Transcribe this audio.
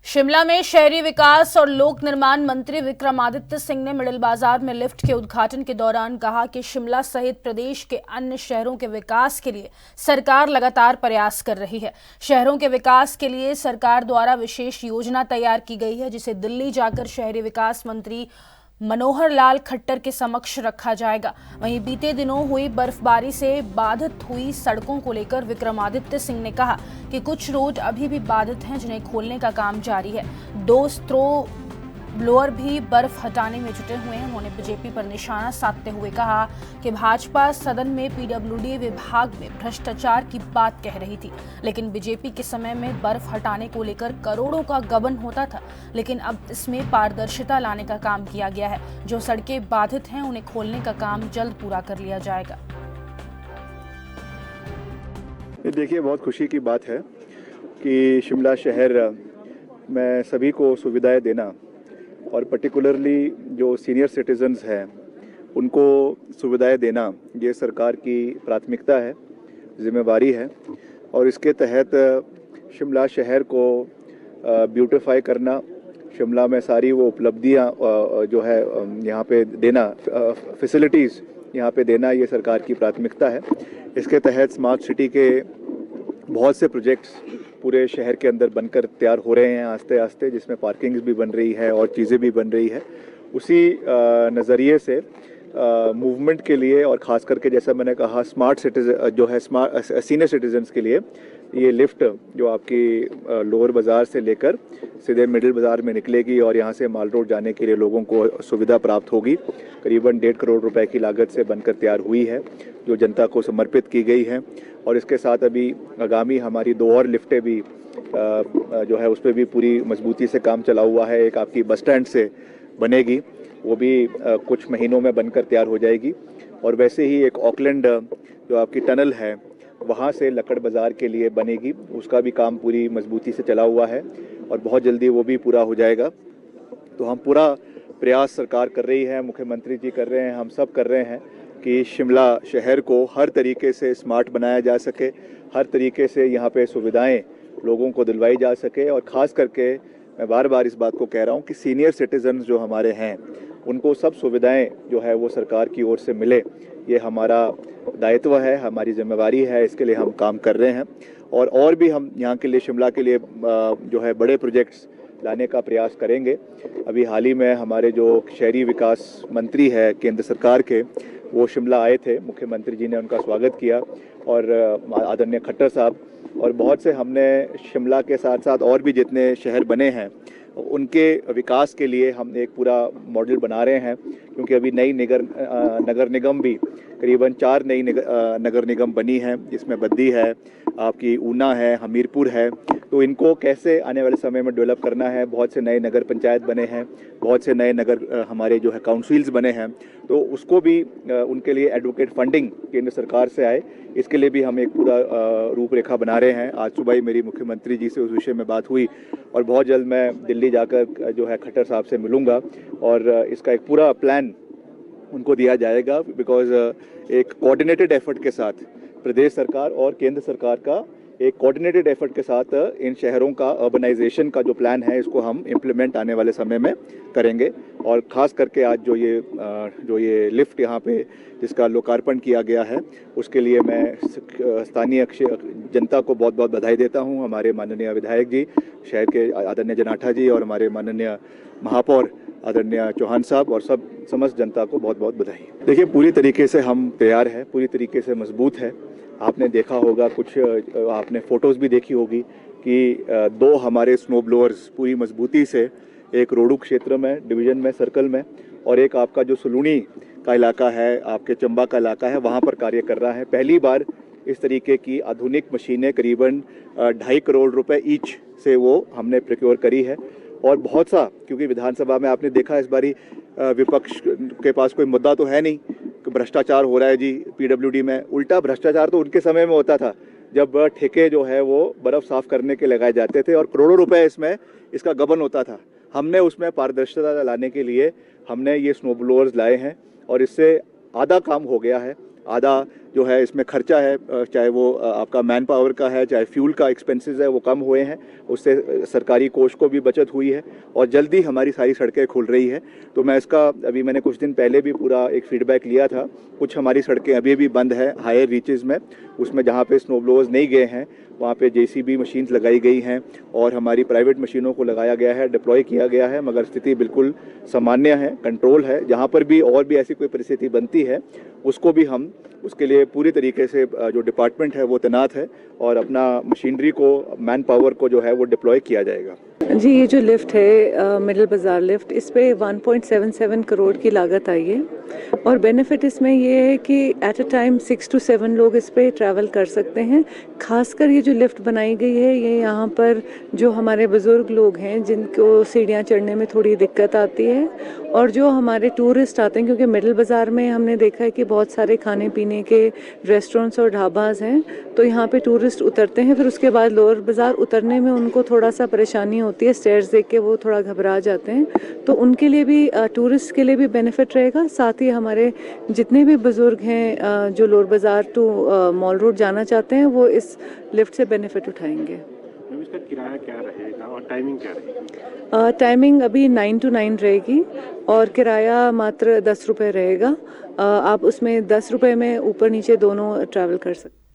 शिमला में शहरी विकास और लोक निर्माण मंत्री विक्रमादित्य सिंह ने मिडिल बाजार में लिफ्ट के उद्घाटन के दौरान कहा कि शिमला सहित प्रदेश के अन्य शहरों के विकास के लिए सरकार लगातार प्रयास कर रही है। शहरों के विकास के लिए सरकार द्वारा विशेष योजना तैयार की गई है, जिसे दिल्ली जाकर शहरी विकास मंत्री मनोहर लाल खट्टर के समक्ष रखा जाएगा। वहीं बीते दिनों हुई बर्फबारी से बाधित हुई सड़कों को लेकर विक्रमादित्य सिंह ने कहा कि कुछ रोड अभी भी बाधित हैं, जिन्हें खोलने का काम जारी है। 2 स्ट्रो ब्लोअर भी बर्फ हटाने में जुटे हुए हैं। उन्होंने बीजेपी पर निशाना साधते हुए कहा कि भाजपा सदन में पीडब्ल्यूडी विभाग में भ्रष्टाचार की बात कह रही थी, लेकिन बीजेपी के समय में बर्फ हटाने को लेकर करोड़ों का गबन होता था, लेकिन अब इसमें पारदर्शिता लाने का काम किया गया है। जो सड़कें बाधित हैं उन्हें खोलने का काम जल्द पूरा कर लिया जाएगा। देखिए, बहुत खुशी की बात है कि शिमला शहर में सभी को सुविधाएं देना और पर्टिकुलरली जो सीनियर सिटीजन्स हैं उनको सुविधाएं देना, ये सरकार की प्राथमिकता है, जिम्मेवारी है। और इसके तहत शिमला शहर को ब्यूटिफाई करना, शिमला में सारी वो उपलब्धियां जो है यहाँ पे देना, फैसिलिटीज़ यहाँ पे देना, ये सरकार की प्राथमिकता है। इसके तहत स्मार्ट सिटी के बहुत से प्रोजेक्ट्स पूरे शहर के अंदर बनकर तैयार हो रहे हैं आस्ते आस्ते, जिसमें पार्किंग्स भी बन रही है और चीज़ें भी बन रही है। उसी नज़रिए से मूवमेंट के लिए और ख़ास करके जैसा मैंने कहा स्मार्ट सिटीजन जो है सीनियर सिटीजन्स के लिए ये लिफ्ट जो आपकी लोअर बाज़ार से लेकर सीधे मिडिल बाज़ार में निकलेगी और यहाँ से माल रोड जाने के लिए लोगों को सुविधा प्राप्त होगी। करीबन 1.5 करोड़ रुपए की लागत से बनकर तैयार हुई है, जो जनता को समर्पित की गई है। और इसके साथ अभी आगामी हमारी 2 और लिफ्टें भी जो है उस पर भी पूरी मजबूती से काम चला हुआ है। एक आपकी बस स्टैंड से बनेगी, वो भी कुछ महीनों में बनकर तैयार हो जाएगी। और वैसे ही एक ऑकलैंड जो आपकी टनल है वहाँ से लक्कड़ बाज़ार के लिए बनेगी, उसका भी काम पूरी मजबूती से चला हुआ है और बहुत जल्दी वो भी पूरा हो जाएगा। तो हम पूरा प्रयास सरकार कर रही है, मुख्यमंत्री जी कर रहे हैं, हम सब कर रहे हैं कि शिमला शहर को हर तरीके से स्मार्ट बनाया जा सके, हर तरीके से यहाँ पे सुविधाएं लोगों को दिलवाई जा सके। और ख़ास करके मैं बार बार इस बात को कह रहा हूँ कि सीनियर सिटीजन्स जो हमारे हैं उनको सब सुविधाएं जो है वो सरकार की ओर से मिले, ये हमारा दायित्व है, हमारी जिम्मेवारी है। इसके लिए हम काम कर रहे हैं और भी हम यहाँ के लिए, शिमला के लिए जो है बड़े प्रोजेक्ट्स लाने का प्रयास करेंगे। अभी हाल ही में हमारे जो शहरी विकास मंत्री है केंद्र सरकार के, वो शिमला आए थे, मुख्यमंत्री जी ने उनका स्वागत किया और आदरणीय खट्टर साहब, और बहुत से हमने शिमला के साथ साथ और भी जितने शहर बने हैं उनके विकास के लिए हम एक पूरा मॉडल बना रहे हैं। क्योंकि अभी नई नगर निगम भी करीबन 4 नई नगर निगम बनी हैं, जिसमें बद्दी है, आपकी ऊना है, हमीरपुर है। तो इनको कैसे आने वाले समय में डेवलप करना है। बहुत से नए नगर पंचायत बने हैं, बहुत से नए नगर हमारे जो है काउंसिल्स बने हैं, तो उसको भी उनके लिए एडवोकेट फंडिंग केंद्र सरकार से आए, इसके लिए भी हम एक पूरा रूपरेखा बना रहे हैं। आज सुबह ही मेरी मुख्यमंत्री जी से उस विषय में बात हुई और बहुत जल्द मैं दिल्ली जाकर जो है खट्टर साहब से मिलूंगा और इसका एक पूरा प्लान उनको दिया जाएगा। बिकॉज एक कोऑर्डिनेटेड एफर्ट के साथ प्रदेश सरकार और केंद्र सरकार का एक कोऑर्डिनेटेड एफर्ट के साथ इन शहरों का अर्बनाइजेशन का जो प्लान है, इसको हम इम्प्लीमेंट आने वाले समय में करेंगे। और ख़ास करके आज जो ये लिफ्ट यहाँ पे जिसका लोकार्पण किया गया है, उसके लिए मैं स्थानीय जनता को बहुत बहुत बधाई देता हूँ। हमारे माननीय विधायक जी, शहर के आदरणीय जनाठा जी और हमारे माननीय महापौर आदरणीय चौहान साहब और समस्त जनता को बहुत बहुत बधाई। देखिए, पूरी तरीके से हम तैयार हैं, पूरी तरीके से मजबूत है। आपने देखा होगा, कुछ आपने फ़ोटोज़ भी देखी होगी कि 2 हमारे स्नो ब्लोअर्स पूरी मजबूती से एक रोडू क्षेत्र में, डिवीज़न में, सर्कल में, और एक आपका जो सलूनी का इलाका है, आपके चंबा का इलाका है, वहाँ पर कार्य कर रहा है। पहली बार इस तरीके की आधुनिक मशीनें करीबन 2.5 करोड़ रुपए ईच से वो हमने प्रोक्योर करी है। और बहुत सा, क्योंकि विधानसभा में आपने देखा इस बारी विपक्ष के पास कोई मुद्दा तो है नहीं, भ्रष्टाचार हो रहा है जी पीडब्ल्यूडी में। उल्टा भ्रष्टाचार तो उनके समय में होता था जब ठेके जो है वो बर्फ़ साफ़ करने के लगाए जाते थे और करोड़ों रुपए इसका गबन होता था। हमने उसमें पारदर्शिता लाने के लिए हमने ये स्नो ब्लोअर्स लाए हैं और इससे आधा काम हो गया है, आधा जो है इसमें खर्चा है, चाहे वो आपका मैन पावर का है, चाहे फ्यूल का एक्सपेंसेस है, वो कम हुए हैं। उससे सरकारी कोष को भी बचत हुई है और जल्दी हमारी सारी सड़कें खुल रही है। तो मैं इसका अभी मैंने कुछ दिन पहले भी पूरा एक फीडबैक लिया था। कुछ हमारी सड़कें अभी भी बंद है हायर रीचेज़ में, उसमें जहाँ पे स्नो ब्लोअर्स नहीं गए हैं वहाँ पे JCB मशीन्स लगाई गई हैं और हमारी प्राइवेट मशीनों को लगाया गया है, डिप्लॉय किया गया है, मगर स्थिति बिल्कुल सामान्य है, कंट्रोल है। जहाँ पर भी और भी ऐसी कोई परिस्थिति बनती है उसको भी हम उसके लिए पूरी तरीके से जो डिपार्टमेंट है वो तैनात है और अपना मशीनरी को, मैन पावर को जो है वो डिप्लॉय किया जाएगा। जी, ये जो लिफ्ट है मिडल बाज़ार लिफ्ट, इस पे 1.77 करोड़ की लागत आई है और बेनिफिट इसमें ये है कि एट अ टाइम 6 to 7 लोग इस पे ट्रैवल कर सकते हैं। खासकर ये जो लिफ्ट बनाई गई है ये यहाँ पर जो हमारे बुज़ुर्ग लोग हैं जिनको सीढ़ियाँ चढ़ने में थोड़ी दिक्कत आती है और जो हमारे टूरिस्ट आते हैं, क्योंकि मिडल बाज़ार में हमने देखा है कि बहुत सारे खाने पीने के रेस्टोरेंट्स और ढाबाज हैं, तो यहाँ पे टूरिस्ट उतरते हैं, फिर उसके बाद लोअर बाज़ार उतरने में उनको थोड़ा सा परेशानी होती है, स्टेयर्स देख के वो थोड़ा घबरा जाते हैं। तो उनके लिए भी, टूरिस्ट के लिए भी बेनिफिट रहेगा। साथ ही हमारे जितने भी बुज़ुर्ग हैं जो लोअर बाज़ार टू मॉल रोड जाना चाहते हैं वो इस लिफ्ट से बेनिफिट उठाएंगे। इसका किराया क्या रहेगा और टाइमिंग क्या रहेगी? टाइमिंग अभी 9 to 9 रहेगी और किराया मात्र 10 रुपये रहेगा। आप उसमें 10 रुपये में ऊपर नीचे दोनों ट्रैवल कर सकते हैं।